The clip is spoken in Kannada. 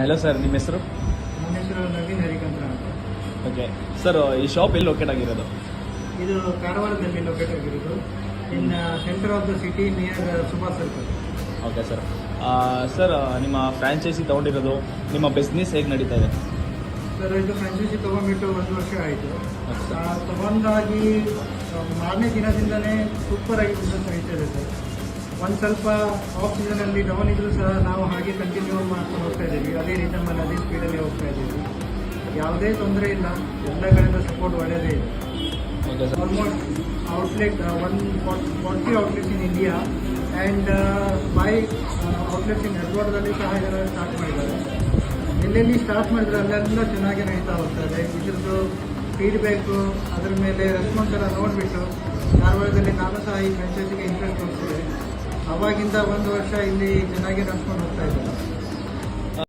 ಹೆಲೋ ಸರ್, ನಿಮ್ಮ ಹೆಸರು? ನನ್ನ ಹೆಸರು ನವೀನ್ ಹರಿಕಂತ್ರ ಅಂತ. ಓಕೆ ಸರ್, ಈ ಶಾಪ್ ಎಲ್ಲಿ ಲೊಕೇಟ್ ಆಗಿರೋದು? ಇದು ಕಾರವಾರದಲ್ಲಿ ಲೊಕೇಟ್ ಆಗಿರೋದು. In centre of the city near Subhash circle. Okay sir. Sir, ನಿಮ್ಮ ಫ್ರ್ಯಾಂಚೈಸಿ ತೊಗೊಂಡಿರೋದು, ನಿಮ್ಮ ಬಿಸ್ನೆಸ್ ಹೇಗೆ ನಡೀತಾ ಇದೆ? ಸರ್, ಇದು ಫ್ರಾಂಚೈಸಿ ತೊಗೊಂಡ್ಬಿಟ್ಟು 1 ವರ್ಷ ಆಯಿತು. Okay. ತೊಗೊಂಡಾಗಿ ಮಾರನೇ ದಿನದಿಂದಲೇ ಸೂಪರಾಗಿ ಬಿಸ್ನೆಸ್ ನಡೀತಾ ಇದೆ ಸರ್. ಒಂದು ಸ್ವಲ್ಪ ಆಫ್ ಸೀಸನಲ್ಲಿ ಡೌನ್ ಇದ್ರೂ ಸಹ ನಾವು ಹಾಗೆ ಕಂಟಿನ್ಯೂ ಮಾಡ್ಕೊಂಡು ಹೋಗ್ತಾ ಇದ್ದೀವಿ. ಅದೇ ರಿದಮಲ್ಲಿ ಅದೇ ಸ್ಪೀಡಲ್ಲಿ ಹೋಗ್ತಾ ಇದ್ದೀವಿ. ಯಾವುದೇ ತೊಂದರೆ ಇಲ್ಲ, ಎಲ್ಲ ಕಡೆಯಿಂದ ಸಪೋರ್ಟ್ ಒಳ್ಳೆಯದೇ ಇದೆ. Okay sir. Almost outlet 140 outlets in India and 5 outlets in ಎರ್ಗೋಡದಲ್ಲಿ ಸಹ ಇದರ ಸ್ಟಾರ್ಟ್ ಮಾಡಿದ್ದಾರೆ. ಎಲ್ಲೆಲ್ಲಿ ಸ್ಟಾರ್ಟ್ ಮಾಡಿದ್ರೆ ಅಲ್ಲೆಲ್ಲ ಚೆನ್ನಾಗಿ ನಡೀತಾ ಹೋಗ್ತದೆ. ಇದ್ರದ್ದು ಫೀಡ್ಬ್ಯಾಕು, ಅದರ ಮೇಲೆ ರೆಸ್ಪಾನ್ಸ್ ಎಲ್ಲ ನೋಡಿಬಿಟ್ಟು ಧಾರವಾಡದಲ್ಲಿ ನಾನು ಸಹ ಈ ಫ್ರಾಂಚೈಸಿಗೆ ಇಂಟ್ರೆಸ್ಟ್ ತೋರಿಸಿದೆ. ಅವಾಗಿಂದ 1 ವರ್ಷ ಇಲ್ಲಿ ಚೆನ್ನಾಗಿ ನಡ್ಸ್ಕೊಂಡು ಹೋಗ್ತಾ ಇದ್ದಾರೆ.